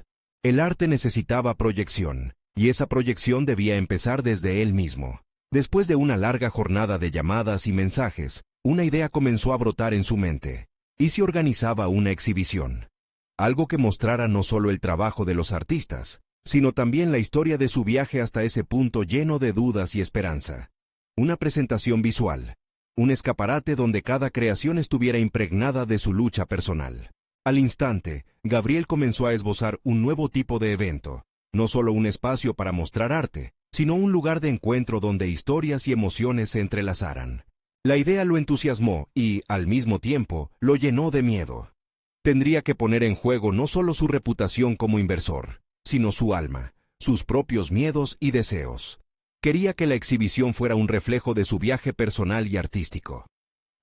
El arte necesitaba proyección, y esa proyección debía empezar desde él mismo. Después de una larga jornada de llamadas y mensajes, una idea comenzó a brotar en su mente. ¿Y si organizaba una exhibición? Algo que mostrara no solo el trabajo de los artistas, sino también la historia de su viaje hasta ese punto lleno de dudas y esperanza. Una presentación visual, un escaparate donde cada creación estuviera impregnada de su lucha personal. Al instante, Gabriel comenzó a esbozar un nuevo tipo de evento, no solo un espacio para mostrar arte, sino un lugar de encuentro donde historias y emociones se entrelazaran. La idea lo entusiasmó y, al mismo tiempo, lo llenó de miedo. Tendría que poner en juego no solo su reputación como inversor, sino su alma, sus propios miedos y deseos. Quería que la exhibición fuera un reflejo de su viaje personal y artístico.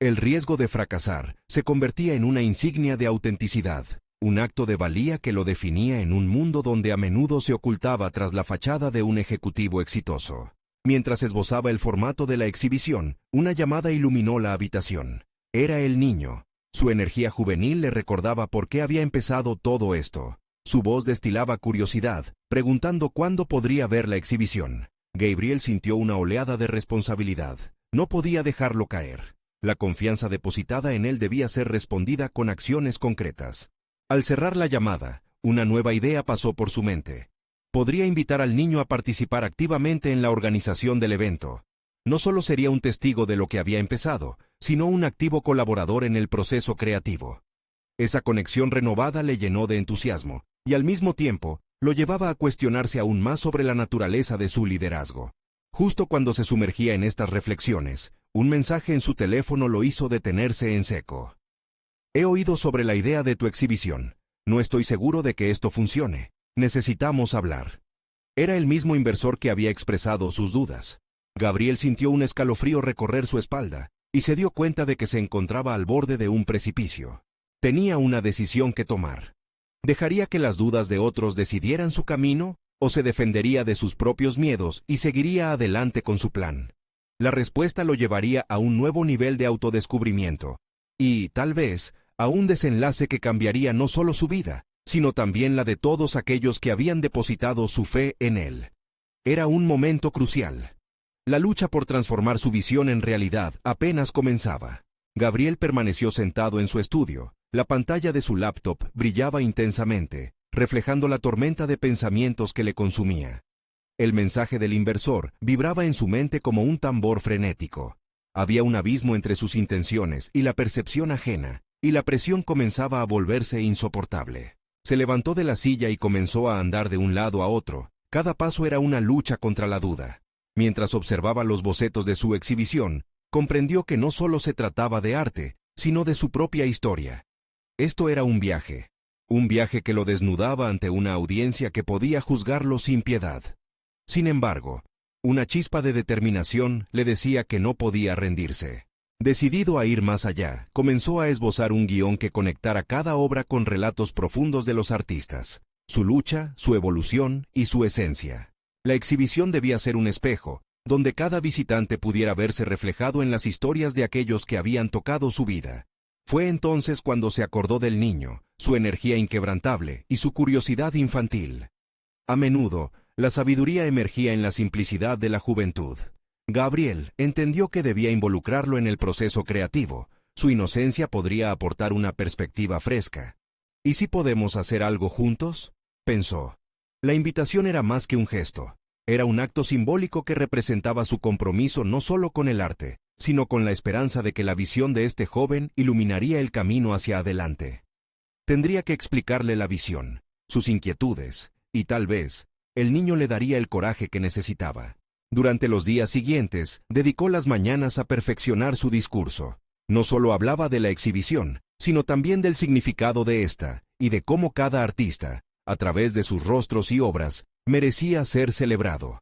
El riesgo de fracasar se convertía en una insignia de autenticidad, un acto de valía que lo definía en un mundo donde a menudo se ocultaba tras la fachada de un ejecutivo exitoso. Mientras esbozaba el formato de la exhibición, una llamada iluminó la habitación. Era el niño. Su energía juvenil le recordaba por qué había empezado todo esto. Su voz destilaba curiosidad, preguntando cuándo podría ver la exhibición. Gabriel sintió una oleada de responsabilidad. No podía dejarlo caer. La confianza depositada en él debía ser respondida con acciones concretas. Al cerrar la llamada, una nueva idea pasó por su mente. Podría invitar al niño a participar activamente en la organización del evento. No solo sería un testigo de lo que había empezado, sino un activo colaborador en el proceso creativo. Esa conexión renovada le llenó de entusiasmo, y al mismo tiempo, lo llevaba a cuestionarse aún más sobre la naturaleza de su liderazgo. Justo cuando se sumergía en estas reflexiones, un mensaje en su teléfono lo hizo detenerse en seco. He oído sobre la idea de tu exhibición. No estoy seguro de que esto funcione. Necesitamos hablar. Era el mismo inversor que había expresado sus dudas. Gabriel sintió un escalofrío recorrer su espalda, y se dio cuenta de que se encontraba al borde de un precipicio. Tenía una decisión que tomar. ¿Dejaría que las dudas de otros decidieran su camino, o se defendería de sus propios miedos y seguiría adelante con su plan? La respuesta lo llevaría a un nuevo nivel de autodescubrimiento, y, tal vez, a un desenlace que cambiaría no solo su vida, sino también la de todos aquellos que habían depositado su fe en él. Era un momento crucial. La lucha por transformar su visión en realidad apenas comenzaba. Gabriel permaneció sentado en su estudio. La pantalla de su laptop brillaba intensamente, reflejando la tormenta de pensamientos que le consumía. El mensaje del inversor vibraba en su mente como un tambor frenético. Había un abismo entre sus intenciones y la percepción ajena, y la presión comenzaba a volverse insoportable. Se levantó de la silla y comenzó a andar de un lado a otro. Cada paso era una lucha contra la duda. Mientras observaba los bocetos de su exhibición, comprendió que no solo se trataba de arte, sino de su propia historia. Esto era un viaje que lo desnudaba ante una audiencia que podía juzgarlo sin piedad. Sin embargo, una chispa de determinación le decía que no podía rendirse. Decidido a ir más allá, comenzó a esbozar un guión que conectara cada obra con relatos profundos de los artistas, su lucha, su evolución y su esencia. La exhibición debía ser un espejo, donde cada visitante pudiera verse reflejado en las historias de aquellos que habían tocado su vida. Fue entonces cuando se acordó del niño, su energía inquebrantable y su curiosidad infantil. A menudo, la sabiduría emergía en la simplicidad de la juventud. Gabriel entendió que debía involucrarlo en el proceso creativo. Su inocencia podría aportar una perspectiva fresca. ¿Y si podemos hacer algo juntos?, pensó. La invitación era más que un gesto. Era un acto simbólico que representaba su compromiso no solo con el arte, sino con la esperanza de que la visión de este joven iluminaría el camino hacia adelante. Tendría que explicarle la visión, sus inquietudes, y tal vez, el niño le daría el coraje que necesitaba. Durante los días siguientes, dedicó las mañanas a perfeccionar su discurso. No solo hablaba de la exhibición, sino también del significado de esta, y de cómo cada artista, a través de sus rostros y obras, merecía ser celebrado.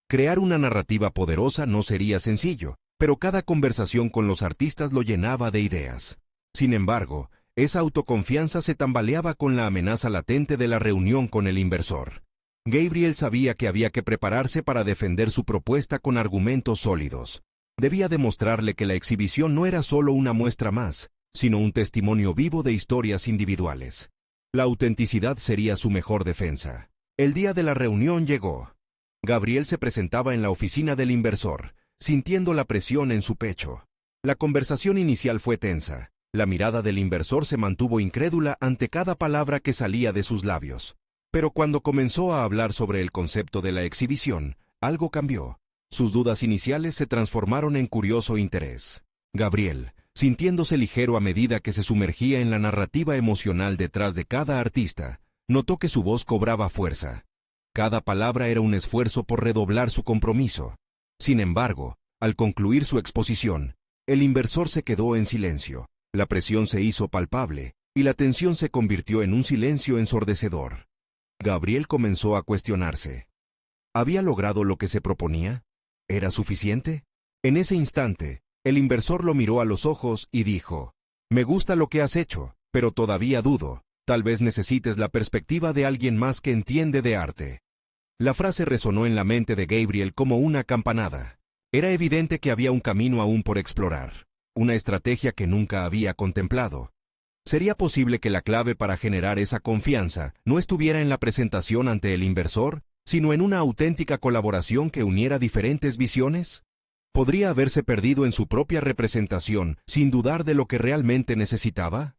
Crear una narrativa poderosa no sería sencillo, pero cada conversación con los artistas lo llenaba de ideas. Sin embargo, esa autoconfianza se tambaleaba con la amenaza latente de la reunión con el inversor. Gabriel sabía que había que prepararse para defender su propuesta con argumentos sólidos. Debía demostrarle que la exhibición no era solo una muestra más, sino un testimonio vivo de historias individuales. La autenticidad sería su mejor defensa. El día de la reunión llegó. Gabriel se presentaba en la oficina del inversor, sintiendo la presión en su pecho. La conversación inicial fue tensa. La mirada del inversor se mantuvo incrédula ante cada palabra que salía de sus labios. Pero cuando comenzó a hablar sobre el concepto de la exhibición, algo cambió. Sus dudas iniciales se transformaron en curioso interés. Gabriel, sintiéndose ligero a medida que se sumergía en la narrativa emocional detrás de cada artista, notó que su voz cobraba fuerza. Cada palabra era un esfuerzo por redoblar su compromiso. Sin embargo, al concluir su exposición, el inversor se quedó en silencio. La presión se hizo palpable, y la tensión se convirtió en un silencio ensordecedor. Gabriel comenzó a cuestionarse. ¿Había logrado lo que se proponía? ¿Era suficiente? En ese instante, el inversor lo miró a los ojos y dijo: «Me gusta lo que has hecho, pero todavía dudo. Tal vez necesites la perspectiva de alguien más que entiende de arte». La frase resonó en la mente de Gabriel como una campanada. Era evidente que había un camino aún por explorar, una estrategia que nunca había contemplado. ¿Sería posible que la clave para generar esa confianza no estuviera en la presentación ante el inversor, sino en una auténtica colaboración que uniera diferentes visiones? ¿Podría haberse perdido en su propia representación sin dudar de lo que realmente necesitaba?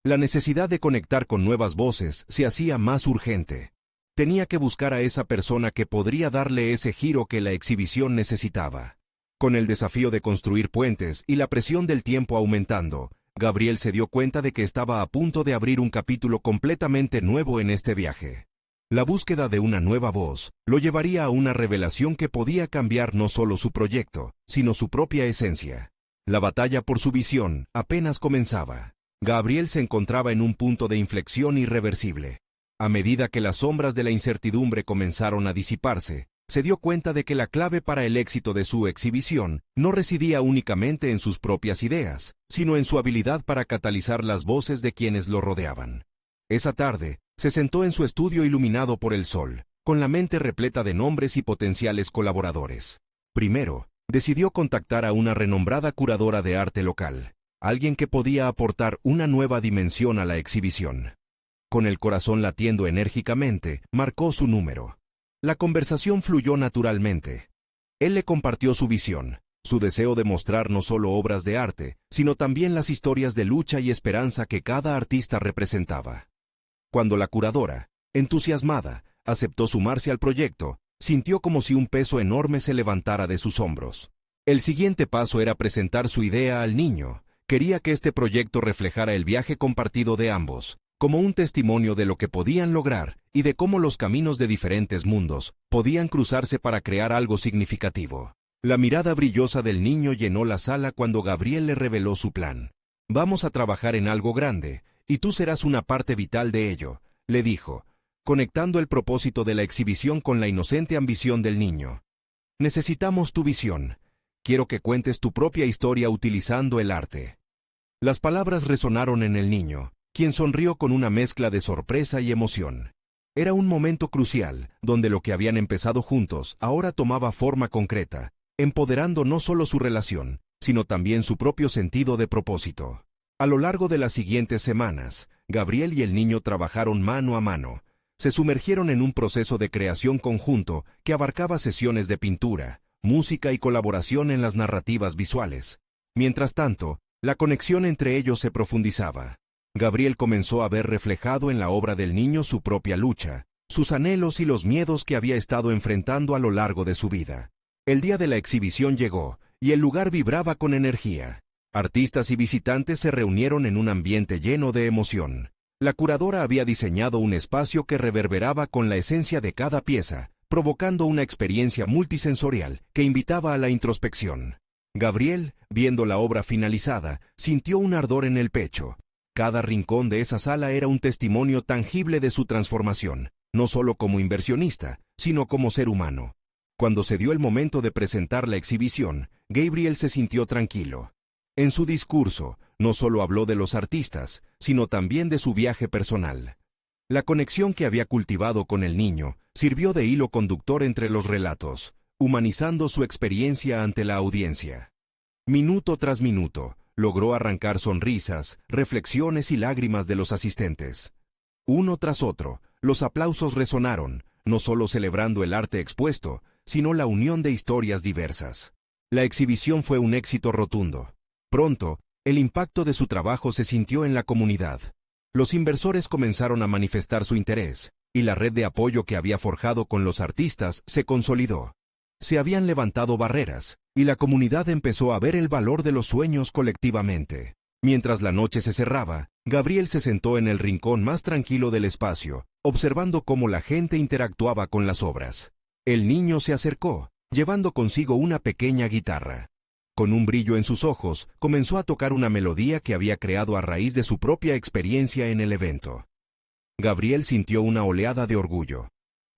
La necesidad de conectar con nuevas voces se hacía más urgente. Tenía que buscar a esa persona que podría darle ese giro que la exhibición necesitaba. Con el desafío de construir puentes y la presión del tiempo aumentando, Gabriel se dio cuenta de que estaba a punto de abrir un capítulo completamente nuevo en este viaje. La búsqueda de una nueva voz lo llevaría a una revelación que podía cambiar no solo su proyecto, sino su propia esencia. La batalla por su visión apenas comenzaba. Gabriel se encontraba en un punto de inflexión irreversible. A medida que las sombras de la incertidumbre comenzaron a disiparse, se dio cuenta de que la clave para el éxito de su exhibición no residía únicamente en sus propias ideas, sino en su habilidad para catalizar las voces de quienes lo rodeaban. Esa tarde, se sentó en su estudio iluminado por el sol, con la mente repleta de nombres y potenciales colaboradores. Primero, decidió contactar a una renombrada curadora de arte local, alguien que podía aportar una nueva dimensión a la exhibición. Con el corazón latiendo enérgicamente, marcó su número. La conversación fluyó naturalmente. Él le compartió su visión, su deseo de mostrar no solo obras de arte, sino también las historias de lucha y esperanza que cada artista representaba. Cuando la curadora, entusiasmada, aceptó sumarse al proyecto, sintió como si un peso enorme se levantara de sus hombros. El siguiente paso era presentar su idea al niño. Quería que este proyecto reflejara el viaje compartido de ambos, como un testimonio de lo que podían lograr y de cómo los caminos de diferentes mundos podían cruzarse para crear algo significativo. La mirada brillosa del niño llenó la sala cuando Gabriel le reveló su plan. «Vamos a trabajar en algo grande, y tú serás una parte vital de ello», le dijo, conectando el propósito de la exhibición con la inocente ambición del niño. «Necesitamos tu visión. Quiero que cuentes tu propia historia utilizando el arte». Las palabras resonaron en el niño, quien sonrió con una mezcla de sorpresa y emoción. Era un momento crucial, donde lo que habían empezado juntos ahora tomaba forma concreta, empoderando no solo su relación, sino también su propio sentido de propósito. A lo largo de las siguientes semanas, Gabriel y el niño trabajaron mano a mano. Se sumergieron en un proceso de creación conjunto que abarcaba sesiones de pintura, música y colaboración en las narrativas visuales. Mientras tanto, la conexión entre ellos se profundizaba. Gabriel comenzó a ver reflejado en la obra del niño su propia lucha, sus anhelos y los miedos que había estado enfrentando a lo largo de su vida. El día de la exhibición llegó, y el lugar vibraba con energía. Artistas y visitantes se reunieron en un ambiente lleno de emoción. La curadora había diseñado un espacio que reverberaba con la esencia de cada pieza, provocando una experiencia multisensorial que invitaba a la introspección. Gabriel, viendo la obra finalizada, sintió un ardor en el pecho. Cada rincón de esa sala era un testimonio tangible de su transformación, no solo como inversionista, sino como ser humano. Cuando se dio el momento de presentar la exhibición, Gabriel se sintió tranquilo. En su discurso, no solo habló de los artistas, sino también de su viaje personal. La conexión que había cultivado con el niño sirvió de hilo conductor entre los relatos, humanizando su experiencia ante la audiencia. Minuto tras minuto, logró arrancar sonrisas, reflexiones y lágrimas de los asistentes. Uno tras otro, los aplausos resonaron, no solo celebrando el arte expuesto, sino la unión de historias diversas. La exhibición fue un éxito rotundo. Pronto, el impacto de su trabajo se sintió en la comunidad. Los inversores comenzaron a manifestar su interés, y la red de apoyo que había forjado con los artistas se consolidó. Se habían levantado barreras, y la comunidad empezó a ver el valor de los sueños colectivamente. Mientras la noche se cerraba, Gabriel se sentó en el rincón más tranquilo del espacio, observando cómo la gente interactuaba con las obras. El niño se acercó, llevando consigo una pequeña guitarra. Con un brillo en sus ojos, comenzó a tocar una melodía que había creado a raíz de su propia experiencia en el evento. Gabriel sintió una oleada de orgullo.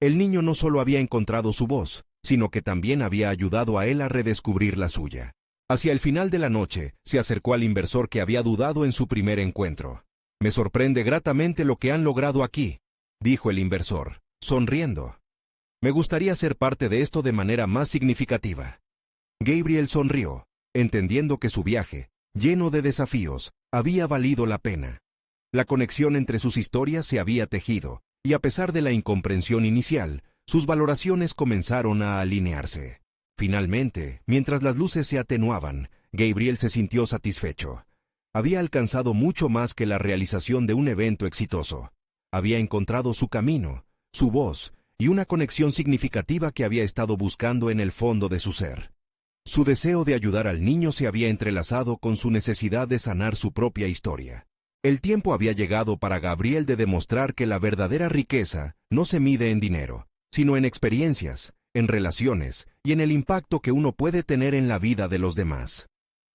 El niño no solo había encontrado su voz, sino que también había ayudado a él a redescubrir la suya. Hacia el final de la noche, se acercó al inversor que había dudado en su primer encuentro. «Me sorprende gratamente lo que han logrado aquí», dijo el inversor, sonriendo. «Me gustaría ser parte de esto de manera más significativa». Gabriel sonrió, entendiendo que su viaje, lleno de desafíos, había valido la pena. La conexión entre sus historias se había tejido, y a pesar de la incomprensión inicial, sus valoraciones comenzaron a alinearse. Finalmente, mientras las luces se atenuaban, Gabriel se sintió satisfecho. Había alcanzado mucho más que la realización de un evento exitoso. Había encontrado su camino, su voz y una conexión significativa que había estado buscando en el fondo de su ser. Su deseo de ayudar al niño se había entrelazado con su necesidad de sanar su propia historia. El tiempo había llegado para Gabriel de demostrar que la verdadera riqueza no se mide en dinero, sino en experiencias, en relaciones y en el impacto que uno puede tener en la vida de los demás.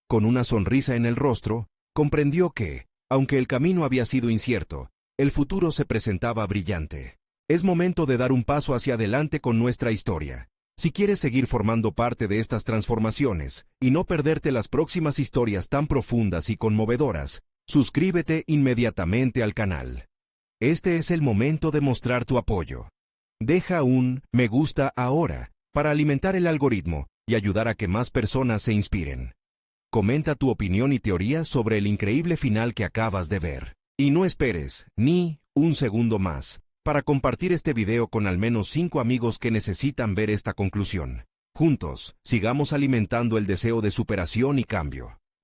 Con una sonrisa en el rostro, comprendió que, aunque el camino había sido incierto, el futuro se presentaba brillante. Es momento de dar un paso hacia adelante con nuestra historia. Si quieres seguir formando parte de estas transformaciones y no perderte las próximas historias tan profundas y conmovedoras, suscríbete inmediatamente al canal. Este es el momento de mostrar tu apoyo. Deja un me gusta ahora para alimentar el algoritmo y ayudar a que más personas se inspiren. Comenta tu opinión y teorías sobre el increíble final que acabas de ver. Y no esperes ni un segundo más para compartir este video con al menos 5 amigos que necesitan ver esta conclusión. Juntos, sigamos alimentando el deseo de superación y cambio.